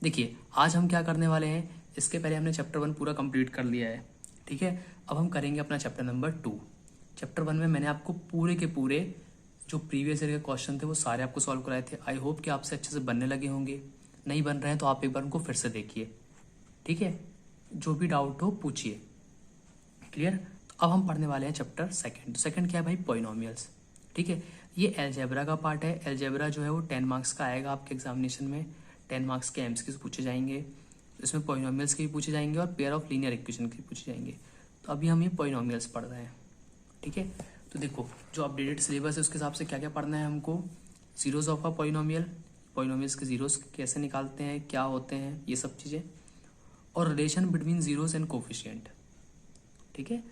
देखिए आज हम क्या करने वाले हैं, इसके पहले हमने चैप्टर 1 पूरा कंप्लीट कर लिया है, ठीक है। अब हम करेंगे अपना चैप्टर नंबर 2। चैप्टर 1 में मैंने आपको पूरे के पूरे जो प्रीवियस ईयर के क्वेश्चन थे वो सारे आपको सॉल्व कराए थे। आई होप कि आपसे अच्छे से बनने लगे होंगे। नहीं बन रहे हैं तो आप एक बार उनको फिर से देखिए, ठीक है। जो भी डाउट हो पूछिए। क्लियर। तो अब हम पढ़ने वाले हैं चैप्टर सेकंड। सेकंड क्या है भाई, पॉलिनोमियल्स, ठीक है। ये अलजेब्रा का पार्ट है। अलजेब्रा जो है वो 10 मार्क्स का आएगा आपके एग्जामिनेशन में। 10 मार्क्स के एमसीक्यूज पूछे जाएंगे, इसमें पॉलिनोमियल्स के भी पूछे जाएंगे और पेयर ऑफ लीनियर इक्वेशन के भी पूछे जाएंगे। तो अभी हम ये पॉलिनोमियल्स पढ़ रहे हैं, ठीक है। तो देखो जो अपडेटेड सिलेबस है उसके हिसाब से क्या क्या पढ़ना है हमको। Zeros of a polynomial, polynomials के जीरोज कैसे निकालते हैं, क्या होते हैं, ये सब चीज़ें। और relation between zeros and coefficient, ठीक है।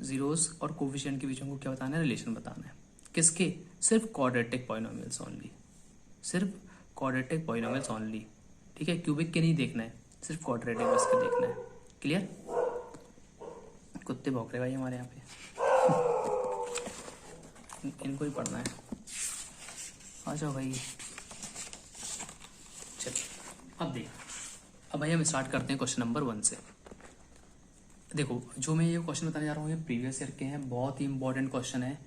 जीरोस और कोफिशिएंट के बीच में क्या बताना है, रिलेशन बताना है। किसके, सिर्फ क्वाड्रेटिक पॉलिनोमियल्स ओनली, सिर्फ क्वाड्रेटिक पॉलिनोमियल्स ओनली, ठीक है। क्यूबिक के नहीं देखना है, सिर्फ क्वाड्रेटिक बस के देखना है। क्लियर। कुत्ते भौंक रहे भाई हमारे यहाँ पे, इनको ही पढ़ना है। आ जाओ भाई। चलो अब देख, अब भाई हम स्टार्ट करते हैं क्वेश्चन नंबर 1 से। देखो जो मैं ये क्वेश्चन बताने जा रहा हूँ ये प्रीवियस ईयर के हैं, बहुत ही इंपॉर्टेंट क्वेश्चन है।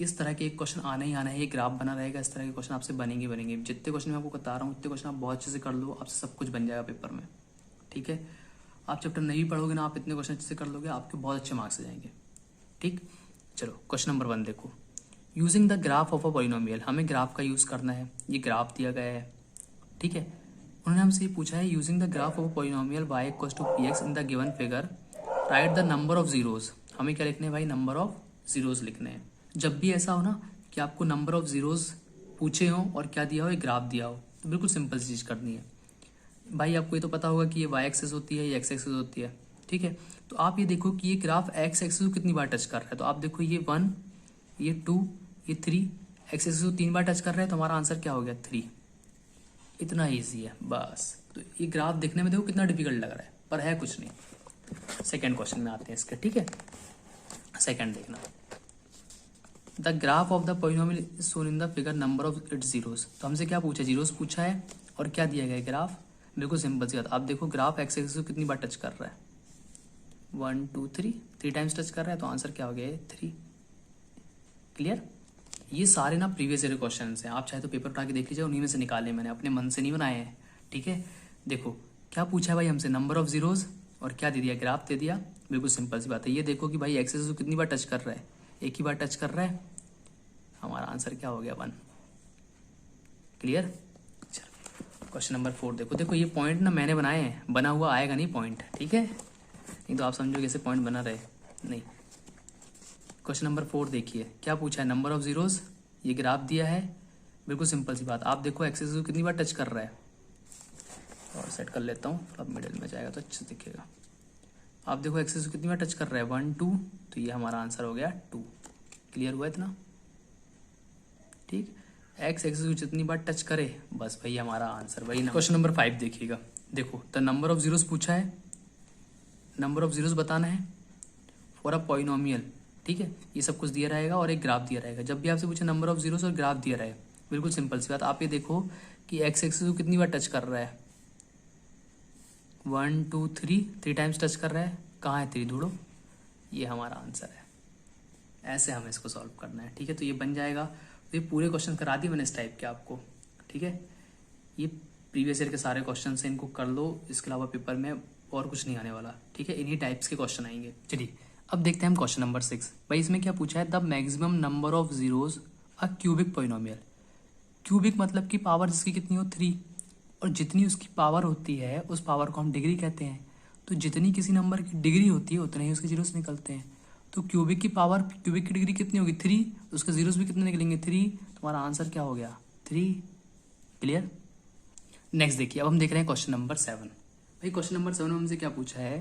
इस तरह के एक क्वेश्चन आना ही आना है, ये ग्राफ बना रहेगा, इस तरह के क्वेश्चन आपसे बनेंगे बनेंगे। जितने क्वेश्चन मैं आपको बता रहा हूँ उतने क्वेश्चन आप बहुत अच्छे से कर लो, आपसे सब कुछ बन जाएगा पेपर में, ठीक है। आप चैप्टर नहीं पढ़ोगे ना, आप इतने क्वेश्चन अच्छे से कर लोगे, आपके बहुत अच्छे मार्क्स आ जाएंगे, ठीक। चलो क्वेश्चन नंबर 1 देखो। Using the graph of a polynomial, हमें ग्राफ का यूज़ करना है। ये ग्राफ दिया गया है, ठीक है। उन्होंने हमसे ये पूछा है, using the graph of a polynomial y equals to P X in the given figure write the number of zeros. हमें क्या लिखने हैं भाई, नंबर ऑफ जीरोज लिखने हैं। जब भी ऐसा हो ना कि आपको नंबर ऑफ जीरोज पूछे हो और क्या दिया हो, एक ग्राफ दिया हो, तो बिल्कुल सिंपल सी चीज़ करनी है भाई। आपको ये तो पता होगा कि ये y एक्सेस होती है, ये x एक्सेस होती है, ठीक है। तो आप ये देखो कि ये ग्राफ x एक्सेस को कितनी बार टच कर रहा है। तो आप देखो ये 1, ये 2, ये 3, x एक्सेस को 3 बार टच कर रहा है, तो हमारा आंसर क्या हो गया, 3। इतना ईजी है बस। तो ये ग्राफ देखने में देखो कितना डिफिकल्ट लग रहा है, पर है कुछ नहीं। सेकेंड क्वेश्चन में आते हैं इसके, ठीक है। सेकेंड देखना, the graph of the polynomial is shown in the figure number of its zeros. तो हमसे क्या पूछा, जीरोस पूछा है और क्या दिया गया है, ग्राफ। बिल्कुल सिंपल सी बात, आप देखो ग्राफ एक्स एक्सिस को कितनी बार टच कर रहा है, 1 2 3 टाइम्स टच कर रहा है, तो आंसर क्या हो गया, 3। क्लियर। ये सारे ना प्रीवियस ईयर क्वेश्चन हैं, आप चाहे तो पेपर उठा के देख लीजिए, उन्हीं में से निकाले, मैंने अपने मन से नहीं बनाए हैं, ठीक है। देखो क्या पूछा है भाई हमसे, नंबर ऑफ जीरोज और क्या दे दिया, ग्राफ दे दिया। बिल्कुल सिंपल सी बात है। ये देखो कि भाई एक्सेस को कितनी बार टच कर रहा है, एक ही बार टच कर रहा है, हमारा आंसर क्या हो गया, 1। क्लियर। चलो क्वेश्चन नंबर 4 देखो। देखो ये पॉइंट ना मैंने बनाए हैं, बना हुआ आएगा नहीं पॉइंट, ठीक है। नहीं तो आप समझो कैसे पॉइंट बना रहे, नहीं। क्वेश्चन नंबर 4 देखिए, क्या पूछा है, नंबर ऑफ जीरोज, ये ग्राफ दिया है। बिल्कुल सिंपल सी बात, आप देखो एक्सेस को कितनी बार टच कर रहा है, और सेट कर लेता हूँ, अब मिडिल में जाएगा तो अच्छे दिखेगा। आप देखो एक्सेस को कितनी बार टच कर रहा है, 1 2, तो ये हमारा आंसर हो गया 2। क्लियर हुआ इतना, ठीक। एक्स एक्सेस को जितनी बार टच करे बस भाई हमारा आंसर वही ना। क्वेश्चन नंबर 5 देखिएगा। देखो द नंबर ऑफ जीरोस पूछा है, नंबर ऑफ जीरोस बताना है फॉर अ पॉलिनोमियल, ठीक है। ये सब कुछ दिया रहेगा और एक ग्राफ दिया रहेगा। जब भी आपसे पूछे नंबर ऑफ जीरोस और ग्राफ दिया रहे, बिल्कुल सिंपल सी बात, आप ये देखो कि एक्स एक्सेस को कितनी बार टच कर रहा है, 1 2 3 टाइम्स टच कर रहा है, कहाँ है 3, ढूंढो, ये हमारा आंसर है। ऐसे हमें इसको सॉल्व करना है, ठीक है। तो ये बन जाएगा। तो ये पूरे क्वेश्चन करा दिए मैंने इस टाइप के आपको, ठीक है। ये प्रीवियस ईयर के सारे क्वेश्चन से इनको कर लो, इसके अलावा पेपर में और कुछ नहीं आने वाला, ठीक है। इन्हीं टाइप्स के क्वेश्चन आएंगे। चलिए अब देखते हैं हम क्वेश्चन नंबर 6। भाई इसमें क्या पूछा है, the maximum number of zeros a cubic polynomial. Cubic मतलब कि पावर जिसकी कितनी हो, 3, और जितनी उसकी पावर होती है उस पावर को हम डिग्री कहते हैं। तो जितनी किसी नंबर की डिग्री होती है उतने ही उसके जीरोस निकलते हैं। तो क्यूबिक की पावर, क्यूबिक की डिग्री कितनी होगी, 3, उसके जीरोस भी कितने निकलेंगे, 3। तुम्हारा आंसर क्या हो गया, 3। क्लियर। नेक्स्ट देखिए, अब हम देख रहे हैं क्वेश्चन नंबर 7। भाई क्वेश्चन नंबर 7 में हमसे क्या पूछा है,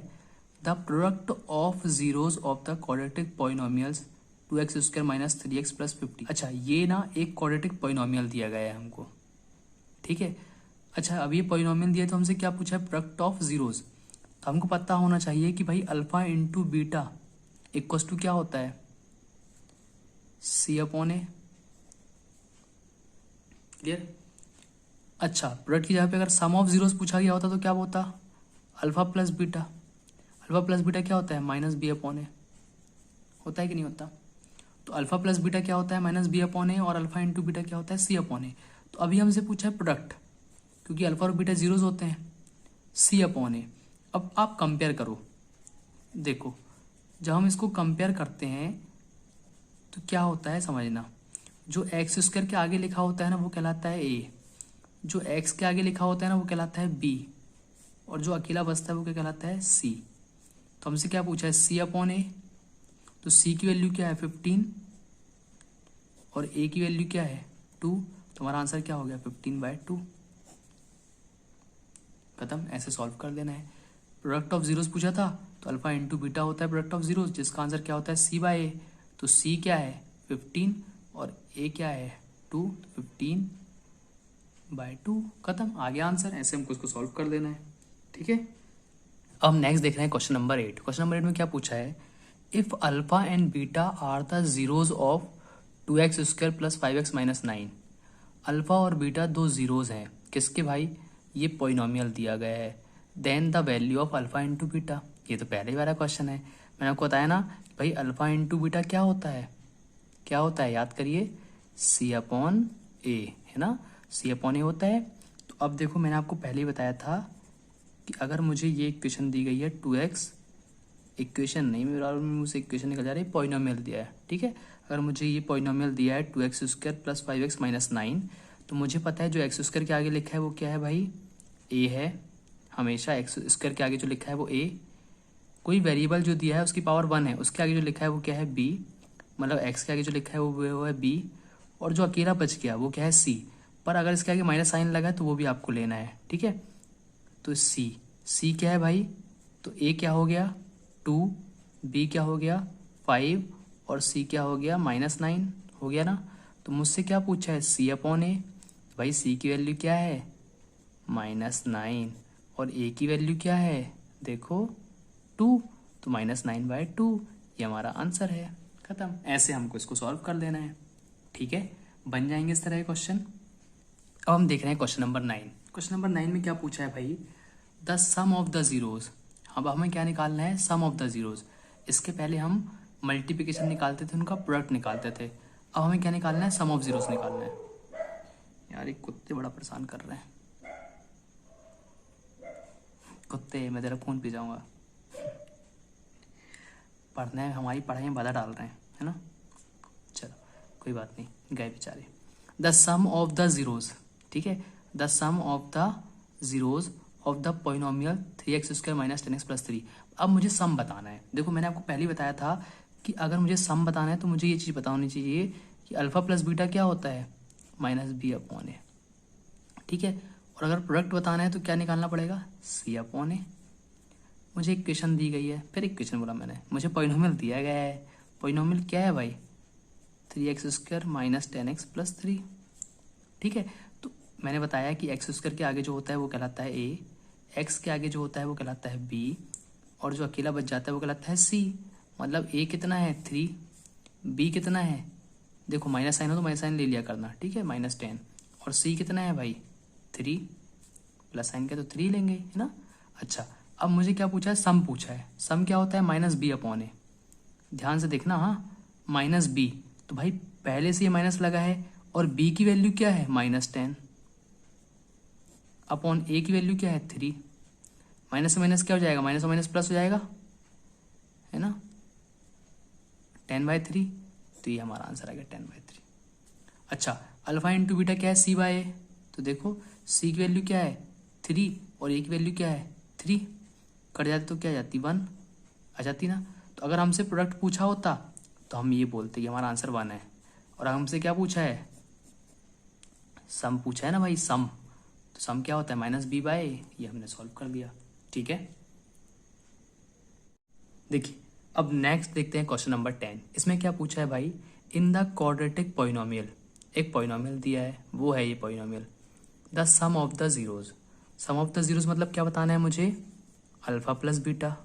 the product of zeros of the quadratic polynomials 2x² - 3x + 50। अच्छा ये ना एक क्वाड्रेटिक पॉलिनोमियल दिया गया है हमको, ठीक है। अच्छा अब ये पॉलिनोमियल दिया तो हमसे क्या पूछा है, प्रोडक्ट ऑफ जीरोस। तो हमको पता होना चाहिए कि भाई alpha into beta equals to क्या होता है, C/A। क्लियर। अच्छा, प्रोडक्ट की जगह पे अगर सम ऑफ जीरोस पूछा गया होता तो क्या होता? Alpha plus beta. Alpha plus beta क्या होता है? माइनस बी अपॉन ए। होता है कि नहीं होता? तो अल्फा प्लस बीटा क्या होता है? माइनस बी अपॉन ए, और अल्फा इंटू बीटा क्या होता है? सी अपॉन ए। तो अभी हमसे पूछा है प्रोडक्ट, क्योंकि अल्फा और बीटा जीरोस होते हैं, सी अपॉन ए। अब आप कंपेयर करो, देखो जब हम इसको कंपेयर करते हैं तो क्या होता है समझना। जो एक्स स्क्वायर के आगे लिखा होता है ना वो कहलाता है ए, जो एक्स के आगे लिखा होता है ना वो कहलाता है बी, और जो अकेला बचता है वो क्या कहलाता है? सी। तो हमसे क्या पूछा है? सी अपॉन ए। तो सी की वैल्यू क्या है? 15, और ए की वैल्यू क्या है? 2। तो हमारा आंसर क्या हो गया? 15/2। खत्म। ऐसे सॉल्व कर देना है। प्रोडक्ट ऑफ जीरोस पूछा था तो अल्फा इंटू बीटा होता है प्रोडक्ट ऑफ जीरोस, जिसका आंसर क्या होता है? C/A। तो C क्या है? 15, और A क्या है? 2। 15/2। खत्म, आ गया आंसर। ऐसे हमको इसको सॉल्व कर देना है। ठीक है, अब हम नेक्स्ट देख रहे हैं क्वेश्चन नंबर 8। क्वेश्चन नंबर 8 में क्या पूछा है? If alpha and beta are the zeros of 2x² + 5x - 9। Alpha और बीटा दो जीरोज हैं किसके भाई? ये पॉलिनोमियल दिया गया है। Then the value of alpha into beta. ये तो पहले ही वाला क्वेश्चन है, मैंने आपको बताया ना भाई अल्फा इंटू बीटा क्या होता है? क्या होता है? याद करिए, सी अपॉन ए, है ना? सी अपॉन ए होता है। तो अब देखो, मैंने आपको पहले ही बताया था कि अगर मुझे ये इक्वेशन दी गई है 2x, इक्वेशन नहीं, मेरे मुंह से इक्वेशन निकल जा रही है, पॉलिनोमियल दिया है। ठीक है, अगर मुझे ये पॉलिनोमियल दिया है 2x² + 5x - 9, तो मुझे पता है जो x² के आगे लिखा है वो क्या है भाई? a है। हमेशा x² के आगे जो लिखा है वो a। कोई वेरिएबल जो दिया है उसकी पावर 1 है, उसके आगे जो लिखा है वो क्या है? b। मतलब x के आगे जो लिखा है वो है b, और जो अकेला बच गया वो क्या है? c। पर अगर इसके आगे माइनस साइन लगा है तो वो भी आपको लेना है। ठीक है, तो c क्या है भाई? तो a क्या हो गया? 2, b क्या हो गया? 5, और c क्या हो गया? -9 हो गया ना? तो मुझसे क्या पूछा है? c अपॉन ए। भाई c की वैल्यू क्या है? -9, और a की वैल्यू क्या है? देखो 2, तो -9/2। ये हमारा आंसर है। खत्म। ऐसे हमको इसको सॉल्व कर देना है। ठीक है, बन जाएंगे इस तरह के क्वेश्चन। अब हम देख रहे हैं क्वेश्चन नंबर 9। क्वेश्चन नंबर 9 में क्या पूछा है भाई? The sum of the zeros. अब हमें क्या निकालना है? Sum of the zeros. इसके पहले हम मल्टीप्लिकेशन निकालते थे, उनका प्रोडक्ट निकालते थे। अब हमें क्या निकालना है? सम ऑफ जीरोज निकालना है। यार ये कुत्ते बड़ा परेशान कर रहे हैं। कुत्ते, मैं तेरा खून पी जाऊंगा। पढ़ना है, हमारी पढ़ाई में बाधा डाल रहे हैं, है ना? चलो कोई बात नहीं, गए बेचारे। The sum of the zeros. ठीक है, the sum of the zeros of the polynomial 3x² - 10x + 3। अब मुझे सम बताना है। देखो मैंने आपको पहले ही बताया था कि अगर मुझे सम बताना है तो मुझे ये चीज़ पता होनी चाहिए कि अल्फा प्लस बीटा क्या होता है? -b अपॉन ए। ठीक है, और अगर प्रोडक्ट बताना है तो क्या निकालना पड़ेगा? c अपॉन ए। मुझे इक्वेशन दी गई है, फिर इक्वेशन बोला मैंने, मुझे पॉलिनोमियल दिया गया है। पॉलिनोमियल क्या है भाई? 3x² - 10x + 3। ठीक है, तो मैंने बताया कि x² के आगे जो होता है वो कहलाता है a, x के आगे जो होता है वो कहलाता है b, और जो अकेला बच जाता है वो कहलाता है c। मतलब a कितना है? 3, b कितना है? देखो माइनस साइन हो तो माइनस साइन ले लिया करना। ठीक है, -10, और c कितना है भाई? 3, प्लस साइन का तो 3 लेंगे, है ना? अच्छा, अब मुझे क्या पूछा है? सम पूछा है। सम क्या होता है? -b अपॉन ए। ध्यान से देखना, हाँ, -b। तो भाई पहले से ये माइनस लगा है, और b की वैल्यू क्या है? -10 अपॉन a की वैल्यू क्या है? 3। माइनस से माइनस क्या हो जाएगा? माइनस से माइनस प्लस हो जाएगा, है ना? 10/3। तो ये हमारा आंसर आ गया 10/3। अच्छा, अल्फा इंटू बीटा क्या है? c/a। तो देखो c की वैल्यू क्या है? 3, और a की वैल्यू क्या है? 3। कट जाती तो क्या आ जाती? 1 आ जाती ना? तो अगर हमसे प्रोडक्ट पूछा होता तो हम ये बोलते कि हमारा आंसर 1 है। और हमसे क्या पूछा है? सम पूछा है ना भाई, सम। तो सम क्या होता है? -b/a। ये हमने सॉल्व कर दिया। ठीक है, देखिए अब नेक्स्ट देखते हैं क्वेश्चन नंबर 10। इसमें क्या पूछा है भाई? In the quadratic polynomial. एक पॉलिनोमियल दिया है, वो है ये polynomial. The sum of the zeros. Sum of the zeros मतलब क्या बताना है मुझे? अल्फा प्लस बीटा,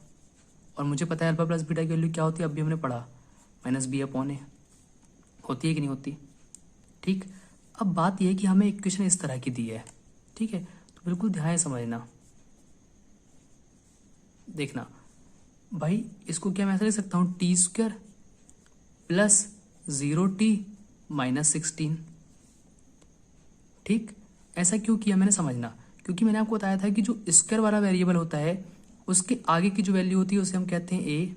और मुझे पता है अल्फा प्लस बीटा की वैल्यू क्या होती है, अभी हमने पढ़ा, -b अपॉन ए। होती है कि नहीं होती? ठीक, अब बात यह है कि हमें इक्वेशन इस तरह की दी है, ठीक है, तो बिल्कुल ध्यान से समझना। देखना भाई, इसको क्या मैं ऐसा लिख सकता हूँ, T square plus 0t minus 16। ठीक, ऐसा क्यों किया मैंने, समझना। क्योंकि मैंने आपको बताया था कि जो स्क्वायर वाला वेरिएबल होता है उसके आगे की जो वैल्यू होती है उसे हम कहते हैं ए।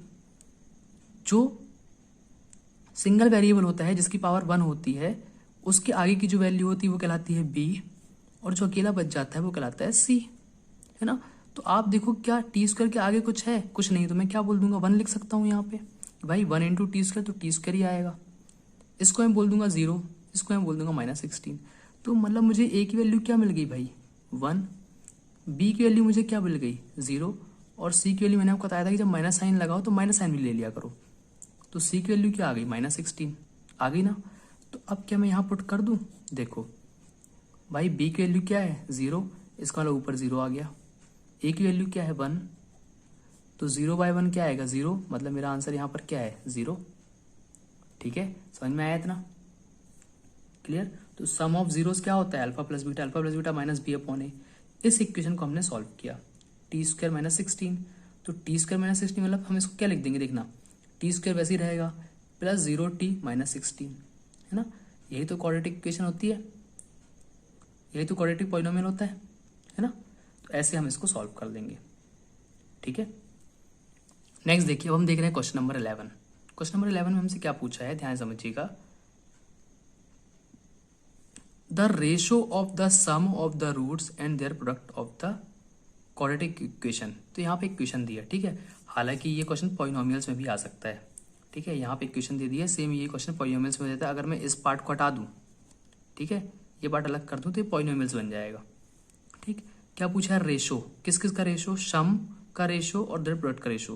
जो सिंगल वेरिएबल होता है जिसकी पावर 1 होती है उसके आगे की जो वैल्यू होती है वो कहलाती है बी, और जो अकेला बच जाता है वो कहलाता है सी, है ना। तो आप देखो, क्या टी स्क्वायर के आगे कुछ है? कुछ नहीं, तो मैं क्या बोल दूंगा, 1 लिख सकता हूँ यहाँ पे। भाई 1 इंटू टी स्क्वायर, तो टी स्क्वायर ही आएगा। इसको मैं बोल दूंगा 0, इसको मैं बोल दूंगा माइनस 16। तो मतलब मुझे ए की वैल्यू क्या मिल गई भाई, 1। बी की वैल्यू मुझे क्या मिल गई, 0। और सी की वैल्यू मैंने आपको बताया था कि जब माइनस साइन लगाओ तो माइनस साइन भी ले लिया करो। तो सी की वैल्यू क्या आ गई, माइनस 16 आ गई ना। तो अब क्या मैं यहाँ पुट कर दूँ, देखो भाई बी की वैल्यू क्या है, 0, इसका मतलब ऊपर 0 आ गया। ए की वैल्यू क्या है, 1, तो 0/1 क्या आएगा, 0, मतलब मेरा आंसर यहाँ पर क्या है, 0। ठीक है, समझ में आया इतना, क्लियर। तो सम ऑफ जीरोस क्या होता है, alpha plus beta minus B upon A. इस इक्वेशन को हमने सॉल्व किया, टी स्क्वायर माइनस 16। तो टी स्क्वायर माइनस 16 मतलब हम इसको क्या लिख देंगे, देखना, टी स्क्वायर वैसे ही रहेगा प्लस 0t माइनस 16, है ना। यही तो क्वाड्रेटिक इक्वेशन होती है, यही तो क्वाड्रेटिक पॉलिनोमियल होता है ना। तो ऐसे हम इसको सॉल्व कर देंगे, ठीक है। नेक्स्ट देखिए, अब हम देख रहे हैं क्वेश्चन नंबर 11। क्वेश्चन नंबर 11 में हमसे क्या पूछा है, ध्यान समझिएगा। The ratio of the sum of the roots and their product of the quadratic equation. तो यहाँ पे इक्वेशन दिया, ठीक है। हालांकि ये क्वेश्चन पॉलिनोमियल्स में भी आ सकता है, ठीक है। यहाँ पे इक्वेशन दे दी है, सेम ये क्वेश्चन पॉलिनोमियल्स में देता है। अगर मैं इस पार्ट को हटा दूँ, ठीक है, ये पार्ट अलग कर दूँ तो ये पॉलिनोमियल्स बन जाएगा, ठीक। क्या पूछा है, रेशो, किस किस का रेशो, सम का रेशो और देयर प्रोडक्ट का रेशो।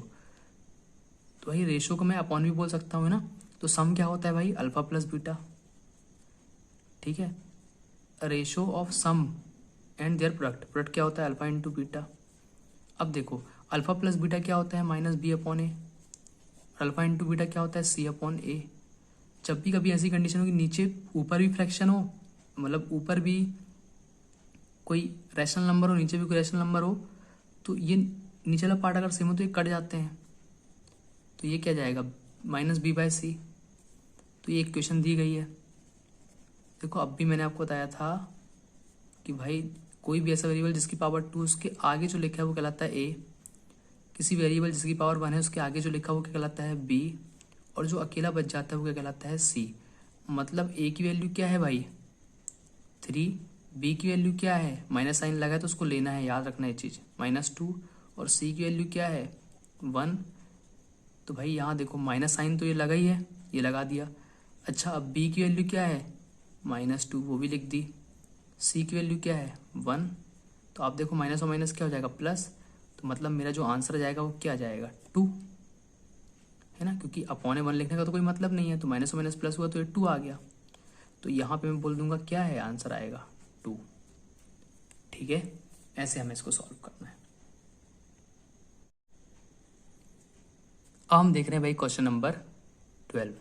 तो भाई रेशो को मैं अपॉन भी बोल सकता हूँ, है ना। तो सम क्या होता है भाई, अल्फा प्लस बीटा, ठीक है। Ratio of sum and their product क्या होता है, अल्फा इंटू बीटा। अब देखो, अल्फा प्लस बीटा क्या होता है, माइनस बी अपॉन ए। अल्फा इंटू बीटा क्या होता है, सी अपॉन ए। जब भी कभी ऐसी कंडीशन हो कि नीचे ऊपर भी फ्रैक्शन हो, मतलब ऊपर भी कोई रैशनल नंबर हो, नीचे भी कोई रैशनल नंबर हो, तो ये नीचे वाला पार्ट अगर सेम हो तो ये कट जाते हैं। तो ये क्या जाएगा, माइनस बी बाय सी। तो ये इक्वेशन दी गई है। देखो, अब भी मैंने आपको बताया था कि भाई कोई भी ऐसा वेरिएबल जिसकी पावर 2 उसके आगे जो लिखा है वो कहलाता है ए। किसी वेरिएबल जिसकी पावर 1 है उसके आगे जो लिखा है वो क्या कहलाता है बी, और जो अकेला बच जाता है वो क्या कहलाता है सी। मतलब ए की वैल्यू क्या है भाई, 3, बी की वैल्यू क्या है, माइनस साइन लगा है तो उसको लेना है, याद रखना ये चीज़, -2, और सी की वैल्यू क्या है, 1। तो भाई यहाँ देखो माइनस साइन तो ये लगा ही है, ये लगा दिया। अच्छा, अब बी की वैल्यू क्या है, -2, वो भी लिख दी। सी की वैल्यू क्या है, 1। तो आप देखो माइनस और माइनस क्या हो जाएगा, प्लस। तो मतलब मेरा जो आंसर जाएगा वो क्या जाएगा, 2, है ना। क्योंकि अपॉन 1 लिखने का तो कोई मतलब नहीं है, तो माइनस और माइनस प्लस हुआ तो ये 2 आ गया। तो यहाँ पे मैं बोल दूंगा क्या है, आंसर आएगा 2, ठीक है। ऐसे हमें इसको सॉल्व करना है। अब हम देख रहे हैं भाई क्वेश्चन नंबर 12।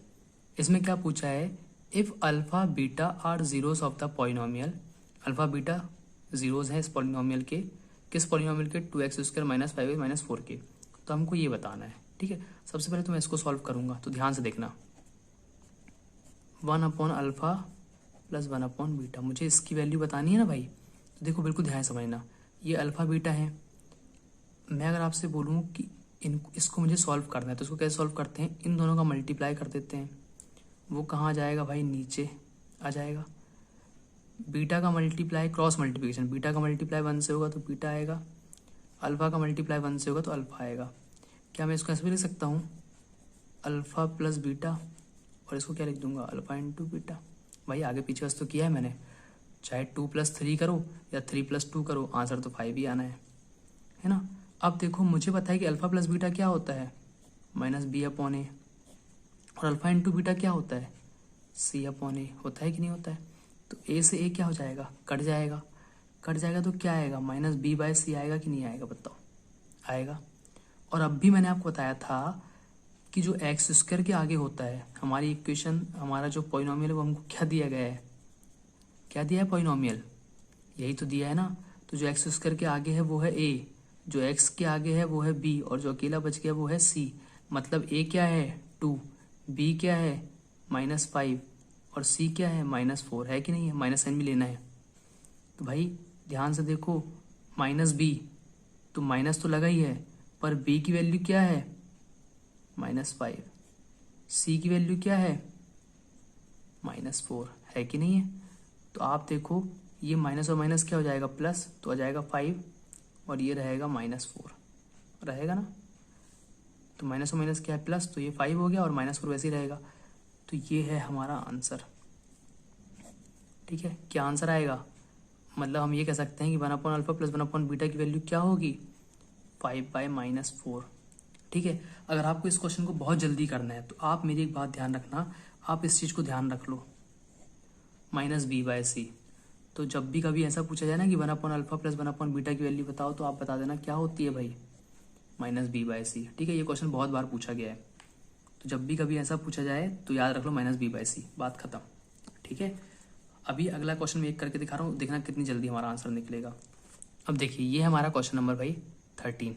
इसमें क्या पूछा है, if alpha beta are zeros of the polynomial. Alpha beta zeros हैं इस पॉलिनोमियल के, किस पॉलिनोमियल के, 2x² माइनस 5x माइनस 4 के। तो हमको ये बताना है, ठीक है। सबसे पहले तो मैं इसको सॉल्व करूंगा, तो ध्यान से देखना, 1 upon alpha plus 1 upon beta, मुझे इसकी वैल्यू बतानी है ना भाई। तो देखो बिल्कुल ध्यान समझना, ये अल्फा बीटा है। मैं अगर आपसे बोलूँ कि इसको मुझे सॉल्व करना है तो इसको कैसे सॉल्व करते हैं, इन दोनों का मल्टीप्लाई कर देते हैं। वो कहाँ आ जाएगा भाई, नीचे आ जाएगा। बीटा का मल्टीप्लाई, क्रॉस मल्टीप्लिकेशन, बीटा का मल्टीप्लाई 1 से होगा तो बीटा आएगा, अल्फा का मल्टीप्लाई 1 से होगा तो अल्फा आएगा। क्या मैं इसको ऐसे भी लिख सकता हूँ, अल्फा प्लस बीटा, और इसको क्या लिख दूंगा, अल्फा इंटू बीटा। भाई आगे पीछे बस तो किया है मैंने, चाहे 2 + 3 करो या 3 + 2 करो, आंसर तो 5 ही आना है ना। अब देखो मुझे पता है कि अल्फा प्लस बीटा क्या होता है, माइनस बी अपॉन ए, और अल्फा इंटू बीटा क्या होता है, सी अपॉन ए, होता है कि नहीं होता है। तो ए से ए क्या हो जाएगा, कट जाएगा, कट जाएगा तो क्या आएगा, माइनस बी बाय सी आएगा कि नहीं आएगा, बताओ, आएगा। और अब भी मैंने आपको बताया था कि जो एक्स स्क्वायर के आगे होता है, हमारी इक्वेशन, हमारा जो पॉलिनोमियल है वो हमको क्या दिया गया है, क्या दिया है पॉलिनोमियल, यही तो दिया है ना। तो जो एक्स स्क्वायर के आगे है वो है ए, जो एक्स के आगे है वो है बी, और जो अकेला बच गया वो है सी। मतलब ए क्या है 2, बी क्या है -5 और सी क्या है -4, है कि नहीं है? माइनस साइन भी लेना है। तो भाई ध्यान से देखो, -b तो माइनस तो लगा ही है, पर b की वैल्यू क्या है -5, c की वैल्यू क्या है -4, है कि नहीं है? तो आप देखो ये माइनस और माइनस क्या हो जाएगा प्लस, तो आ जाएगा 5 और ये रहेगा -4, रहेगा ना। तो माइनस और माइनस क्या है प्लस, तो ये 5 हो गया और -4 वैसे ही रहेगा। तो ये है हमारा आंसर। ठीक है, क्या आंसर आएगा? मतलब हम ये कह सकते हैं कि 1/α + 1/β की वैल्यू क्या होगी 5/-4। ठीक है, अगर आपको इस क्वेश्चन को बहुत जल्दी करना है तो आप मेरी एक बात ध्यान रखना, आप इस चीज़ को ध्यान रख लो -b/c। तो जब भी कभी ऐसा पूछा जाए ना कि 1/α + 1/β की वैल्यू बताओ, तो आप बता देना क्या होती है भाई -b/c। ठीक है, ये क्वेश्चन बहुत बार पूछा गया है, तो जब भी कभी ऐसा पूछा जाए तो याद रख लो -b/c, बात खत्म। ठीक है, अभी अगला क्वेश्चन मैं एक करके दिखा रहा हूँ, देखना कितनी जल्दी हमारा आंसर निकलेगा। अब देखिए ये हमारा क्वेश्चन नंबर भाई 13।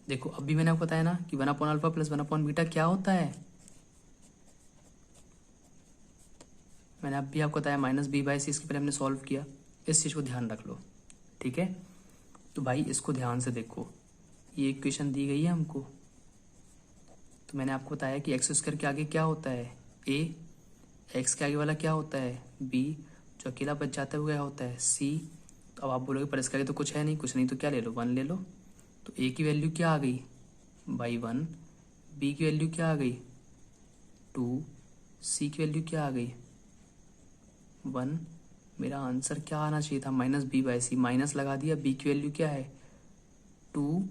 देखो अभी मैंने आपको बताया ना कि 1/α + 1/β क्या होता है, मैंने अभी आपको बताया -b/c। इसके पहले हमने सॉल्व किया, इस चीज़ को ध्यान रख लो। ठीक है, तो भाई इसको ध्यान से देखो, ये इक्वेशन दी गई है हमको, तो मैंने आपको बताया कि एक्स स्क्वायर के आगे क्या होता है a, एक्स के आगे वाला क्या होता है b, जो अकेला बच जाता है वो क्या होता है c। तो अब आप बोलोगे पर इसके आगे तो कुछ है नहीं, कुछ नहीं तो क्या ले लो 1 ले लो। तो a की वैल्यू क्या आ गई भाई 1, b की वैल्यू क्या आ गई 2, c की वैल्यू क्या आ गई 1। मेरा आंसर क्या आना चाहिए था -b/c, माइनस लगा दिया, b की वैल्यू क्या है 2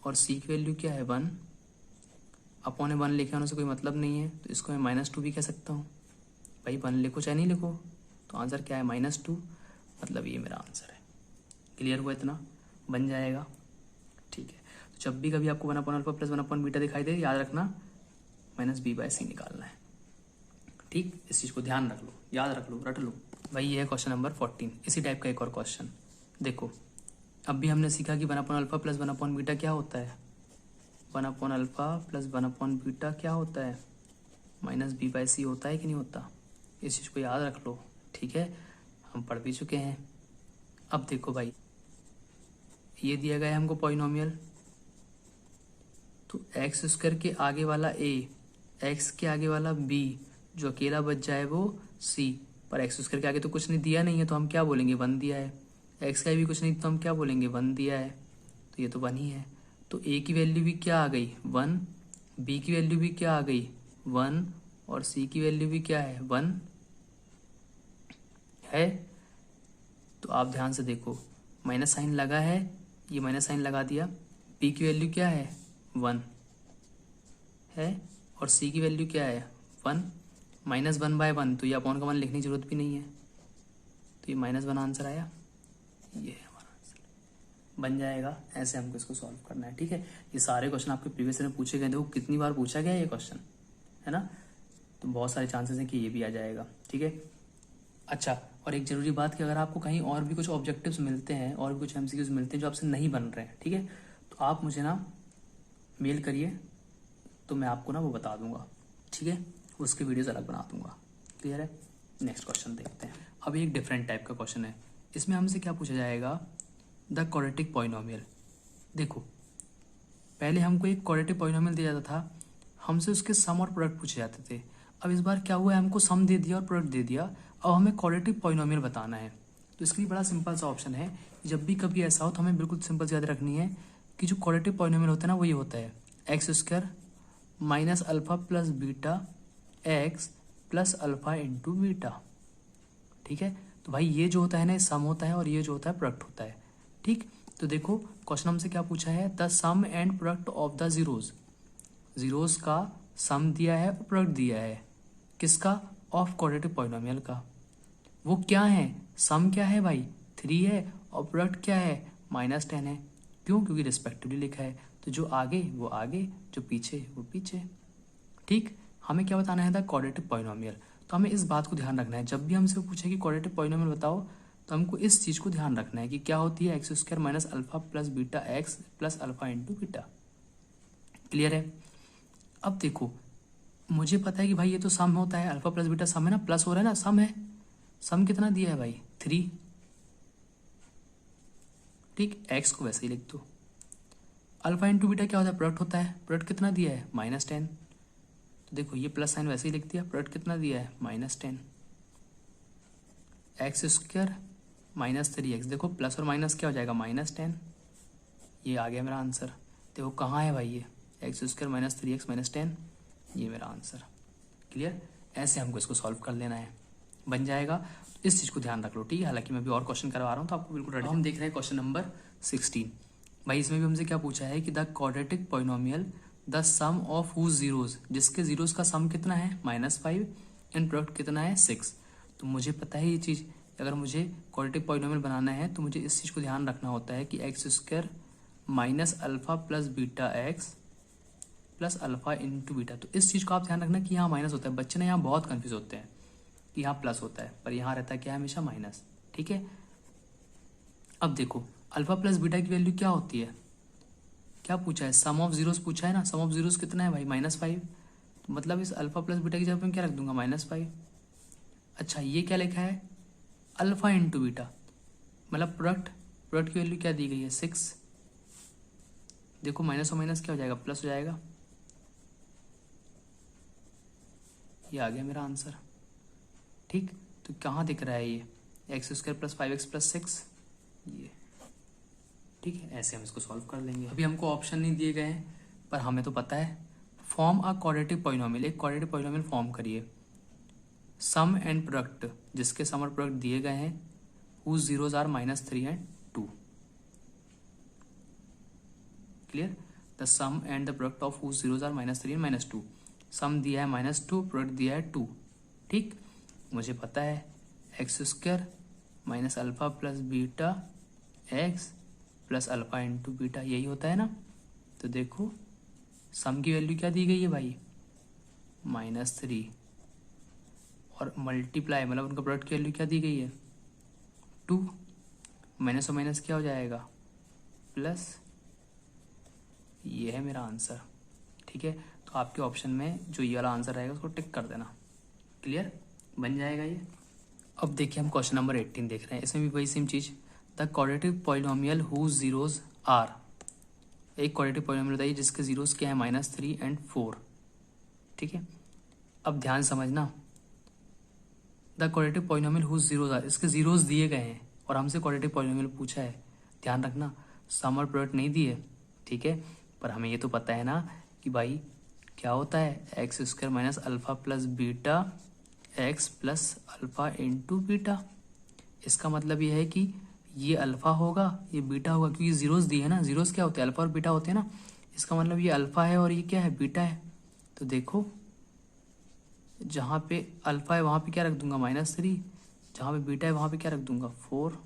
और c की वैल्यू क्या है 1। अपॉन 1 लिखे होने से कोई मतलब नहीं है, तो इसको मैं -2 भी कह सकता हूँ। भाई 1 लिखो चाहे नहीं लिखो, तो आंसर क्या है -2, मतलब ये मेरा आंसर है। क्लियर हुआ इतना? बन जाएगा। ठीक है, तो जब भी कभी आपको 1/α + 1/β दिखाई दे, याद रखना -b/c निकालना है। ठीक, इस चीज़ को ध्यान रख लो, याद रख लो, रट लो। भाई ये है क्वेश्चन नंबर 14। इसी टाइप का एक और क्वेश्चन देखो। अब भी हमने सीखा कि 1/α + 1/β क्या होता है, 1/α + 1/β क्या होता है -b/c होता है कि नहीं होता, इस चीज़ को याद रख लो। ठीक है, हम पढ़ भी चुके हैं। अब देखो भाई ये दिया गया है हमको पॉलिनोमियल, तो एक्स स्क्वायर के आगे वाला a, एक्स के आगे वाला b, जो अकेला बच जाए वो c। पर एक्स स्क्वायर के आगे तो कुछ नहीं दिया नहीं है, तो हम क्या बोलेंगे 1 दिया है। एक्स का भी कुछ नहीं, तो हम क्या बोलेंगे 1 दिया है, तो ये तो 1 ही है। तो a की वैल्यू भी क्या आ गई 1, b की वैल्यू भी क्या आ गई 1 और c की वैल्यू भी क्या है 1 है। तो आप ध्यान से देखो, माइनस साइन लगा है, ये माइनस साइन लगा दिया, b की वैल्यू क्या है 1 है और c की वैल्यू क्या है 1, -1/1, तो ये अपॉन का 1 लिखने की जरूरत भी नहीं है, तो ये -1 आंसर आया। ये है हमारा आंसर, बन जाएगा। ऐसे हमको इसको सॉल्व करना है। ठीक है, ये सारे क्वेश्चन आपके प्रीवियस ईयर में पूछे गए, देखो कितनी बार पूछा गया ये क्वेश्चन, है ना। तो बहुत सारे चांसेस हैं कि ये भी आ जाएगा। ठीक है, अच्छा, और एक जरूरी बात कि अगर आपको कहीं और भी कुछ ऑब्जेक्टिव्स मिलते हैं और भी कुछ एमसीक्यूज मिलते हैं जो आपसे नहीं बन रहे हैं, ठीक है, तो आप मुझे ना मेल करिए, तो मैं आपको ना वो बता दूंगा। ठीक है, उसके वीडियोस अलग बना दूंगा। क्लियर है? नेक्स्ट क्वेश्चन देखते हैं। अब एक डिफरेंट टाइप का क्वेश्चन है, इसमें हमसे क्या पूछा जाएगा द क्वाड्रेटिक पॉलिनोमियल। देखो पहले हमको एक क्वाड्रेटिक पॉलिनोमियल दिया जाता था, हमसे उसके सम और प्रोडक्ट पूछे जाते थे। अब इस बार क्या हुआ है, हमको सम दे दिया और प्रोडक्ट दे दिया, अब हमें क्वाड्रेटिक पॉलिनोमियल बताना है। तो इसके लिए बड़ा सिंपल सा ऑप्शन है, जब भी कभी ऐसा हो तो हमें बिल्कुल सिंपल से याद रखनी है कि जो क्वाड्रेटिक पॉलिनोमियल होता है ना वो ये होता है x square minus alpha plus beta x plus alpha into beta. ठीक है, तो भाई ये जो होता है ना सम होता है और ये जो होता है प्रोडक्ट होता है। ठीक, तो देखो क्वेश्चन हमसे क्या पूछा है, the sum and product of the zeros. Zeros का सम दिया है और प्रोडक्ट दिया है, किसका, ऑफ क्वाड्रेटिक पॉलिनोमियल का। वो क्या है, सम क्या है भाई 3 है और प्रोडक्ट क्या है -10 है। क्यों, क्योंकि रिस्पेक्टिवली लिखा है, तो जो आगे वो आगे, जो पीछे वो पीछे। ठीक, हमें क्या बताना है द क्वाड्रेटिक पॉलिनोमियल। तो हमें इस बात को ध्यान रखना है, जब भी हमसे पूछे कि क्वाड्रेटिक पॉलिनोमियल बताओ, तो हमको इस चीज़ को ध्यान रखना है कि क्या होती है x square minus alpha plus beta x plus alpha into beta. Clear है। अब देखो मुझे पता है कि भाई ये तो सम होता है, अल्फा प्लस बीटा सम है ना, प्लस हो रहा है ना, सम है। सम कितना दिया है भाई 3। ठीक, एक्स को वैसे ही लिख दो। अल्फा इंटू बीटा क्या होता है, प्रोडक्ट होता है। प्रोडक्ट कितना दिया है -10। तो देखो ये प्लस साइन वैसे ही लिख दिया, प्रोडक्ट कितना दिया है -10। एक्स स्क्वायर -3x, देखो प्लस और माइनस क्या हो जाएगा -10। ये आ गया मेरा आंसर। देखो कहाँ है भाई ये एक्स स्क्वायर -3x -10, ये मेरा आंसर। क्लियर। ऐसे हमको इसको सॉल्व कर लेना है, बन जाएगा। इस चीज़ को ध्यान रख लो, ठीक है। हालांकि मैं भी और क्वेश्चन करवा रहा हूँ तो आपको बिल्कुल रेडी। हम देख रहे हैं क्वेश्चन नंबर 16। भाई इसमें भी हमसे क्या पूछा है कि the quadratic polynomial the sum of whose zeros, जिसके जीरोज का सम कितना है -5 एंड प्रोडक्ट कितना है 6। तो मुझे पता है ये चीज़, अगर मुझे क्वाड्रेटिक पॉलिनोमियल बनाना है तो मुझे इस चीज़ को ध्यान रखना होता है कि x square minus alpha plus beta x plus alpha into beta. तो इस चीज़ को आप ध्यान रखना कि यहाँ माइनस होता है। बच्चे ना यहाँ बहुत कन्फ्यूज होते हैं कि यहाँ प्लस होता है, पर यहाँ रहता है क्या, हमेशा माइनस। ठीक है। अब देखो अल्फा प्लस बीटा की वैल्यू क्या होती है, क्या पूछा है, सम ऑफ जीरोस पूछा है ना। सम ऑफ जीरोस कितना है भाई -5। तो मतलब इस अल्फा प्लस बीटा की जगह पे क्या रख दूंगा -5। अच्छा ये क्या लिखा है, अल्फा इंटू बीटा, मतलब प्रोडक्ट की वैल्यू क्या दी गई है 6। देखो माइनस और माइनस क्या हो जाएगा, प्लस हो जाएगा। ये आ गया मेरा आंसर। ठीक, तो कहाँ दिख रहा है ये x square plus 5x plus 6, ये। ठीक है, ऐसे हम इसको सॉल्व कर लेंगे। अभी हमको ऑप्शन नहीं दिए गए हैं, पर हमें तो पता है। फॉर्म अ क्वाड्रेटिक पॉलिनोमियल, एक क्वाड्रेटिक पॉलिनोमियल फॉर्म करिए। सम एंड प्रोडक्ट, जिसके सम और प्रोडक्ट दिए गए हैं, whose zeros are -3 and 2। Clear. The sum and the product of whose zeros are -3 and -2। Sum दिया है -2, प्रोडक्ट दिया है 2। ठीक, मुझे पता है x square minus alpha plus beta x plus alpha into beta, यही होता है ना। तो देखो सम की वैल्यू क्या दी गई है भाई -3, और मल्टीप्लाई मतलब उनका प्रोडक्ट की वैल्यू क्या दी गई है 2। माइनस और माइनस क्या हो जाएगा प्लस, ये है मेरा आंसर। ठीक है, तो आपके ऑप्शन में जो ये वाला आंसर रहेगा उसको टिक कर देना। क्लियर, बन जाएगा ये। अब देखिए हम क्वेश्चन नंबर 18 देख रहे हैं। इसमें भी वही सेम चीज, the quadratic polynomial whose zeros are. एक क्वाड्रेटिक पॉलिनोमियल बताइए जिसके जीरोज क्या है -3 एंड 4। ठीक है, अब ध्यान समझना, the quadratic polynomial whose zeros are, इसके जीरोज दिए गए हैं और हमसे क्वाड्रेटिक पॉलिनोमियल पूछा है। ध्यान रखना सम और प्रोडक्ट नहीं दिए, ठीक है, पर हमें ये तो पता है ना कि भाई क्या होता है x square minus alpha plus beta x plus alpha into beta. इसका मतलब ये है कि ये अल्फा होगा, ये बीटा होगा, क्योंकि जीरोस दिए है ना। जीरोस क्या होते हैं, अल्फा और बीटा होते हैं ना। इसका मतलब ये अल्फा है और ये क्या है, बीटा है। तो देखो जहाँ पे अल्फा है वहाँ पे क्या रख दूंगा -3, जहाँ पे बीटा है वहाँ पे क्या रख दूंगा 4।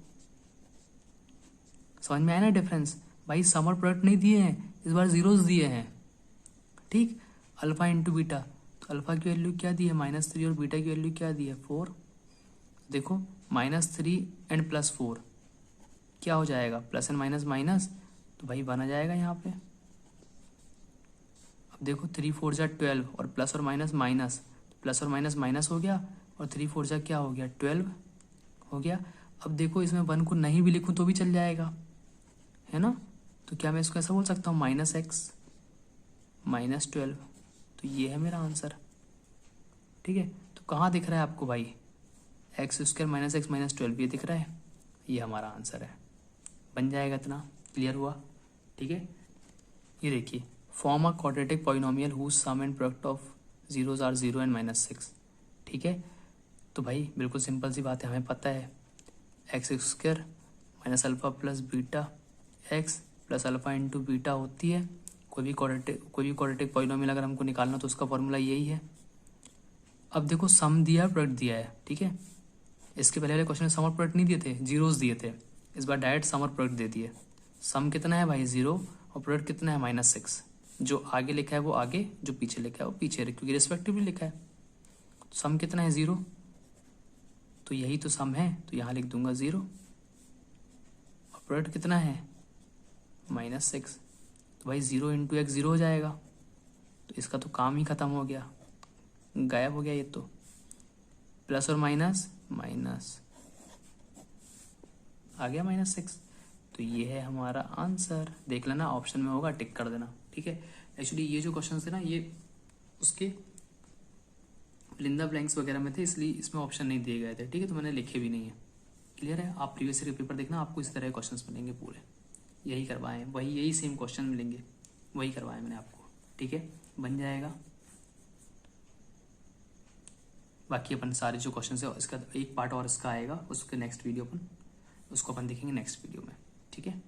समझ में आया ना डिफरेंस। भाई सम और प्रोडक्ट नहीं दिए हैं, इस बार जीरोस दिए हैं। ठीक, अल्फा इंटू बीटा, तो अल्फा की वैल्यू क्या दी है -3 और बीटा की वैल्यू क्या दी है 4। देखो -3 एंड +4 क्या हो जाएगा, प्लस एंड माइनस माइनस, तो भाई बना जाएगा यहाँ पे। अब देखो 3 4 जा 12 और प्लस और माइनस माइनस, प्लस और माइनस माइनस हो गया और 3 4 जा क्या हो गया 12 हो गया। अब देखो इसमें 1 को नहीं भी लिखूं तो भी चल जाएगा, है ना। तो क्या मैं इसको ऐसा बोल सकता हूँ -x -12। तो ये है मेरा आंसर। ठीक है, तो कहाँ दिख रहा है आपको भाई एक्स स्क्वायर -x -12, ये दिख रहा है, ये हमारा आंसर है। बन जाएगा इतना, क्लियर हुआ। ठीक है, ये देखिए form a quadratic polynomial whose sum and product of zeros are 0 and -6। ठीक है, तो भाई बिल्कुल सिंपल सी बात है, हमें पता है x square minus alpha plus beta x plus alpha into beta होती है कोई भी क्वाड्रेटिक पॉलिनोमियल अगर हमको निकालना तो उसका फॉर्मूला यही है। अब देखो सम दिया है, प्रोडक्ट दिया है, ठीक है। इसके पहले वाले क्वेश्चन में सम और प्रोडक्ट नहीं दिए थे, जीरोस दिए थे। इस बार डायरेक्ट सम और प्रोडक्ट दे दिए। सम कितना है भाई 0 और प्रोडक्ट कितना है -6। जो आगे लिखा है वो आगे, जो पीछे लिखा है वो पीछे, क्योंकि रिस्पेक्टिवली लिखा है। सम कितना है 0, तो यही तो सम है, तो यहाँ लिख दूंगा 0। और प्रोडक्ट कितना है -6, तो भाई 0 इंटू एक्स 0 हो जाएगा, तो इसका तो काम ही खत्म हो गया, गायब हो गया ये तो। प्लस और माइनस माइनस आ गया -6, तो ये है हमारा आंसर। देख लेना ऑप्शन में होगा, टिक कर देना, ठीक है। एक्चुअली ये जो क्वेश्चन थे ना ये उसके लिंदा ब्लैंक्स वगैरह में थे, इसलिए इसमें ऑप्शन नहीं दिए गए थे, ठीक है, तो मैंने लिखे भी नहीं है। क्लियर है। आप प्रीवियस ईयर पेपर देखना, आपको इस तरह के क्वेश्चंस मिलेंगे पूरे, यही करवाए हैं, वही यही सेम क्वेश्चन मिलेंगे, वही करवाए मैंने आपको, ठीक है, बन जाएगा। बाकी अपन सारे जो क्वेश्चन है इसका एक पार्ट और इसका आएगा, उसके नेक्स्ट वीडियो अपन उसको अपन देखेंगे नेक्स्ट वीडियो में, ठीक है।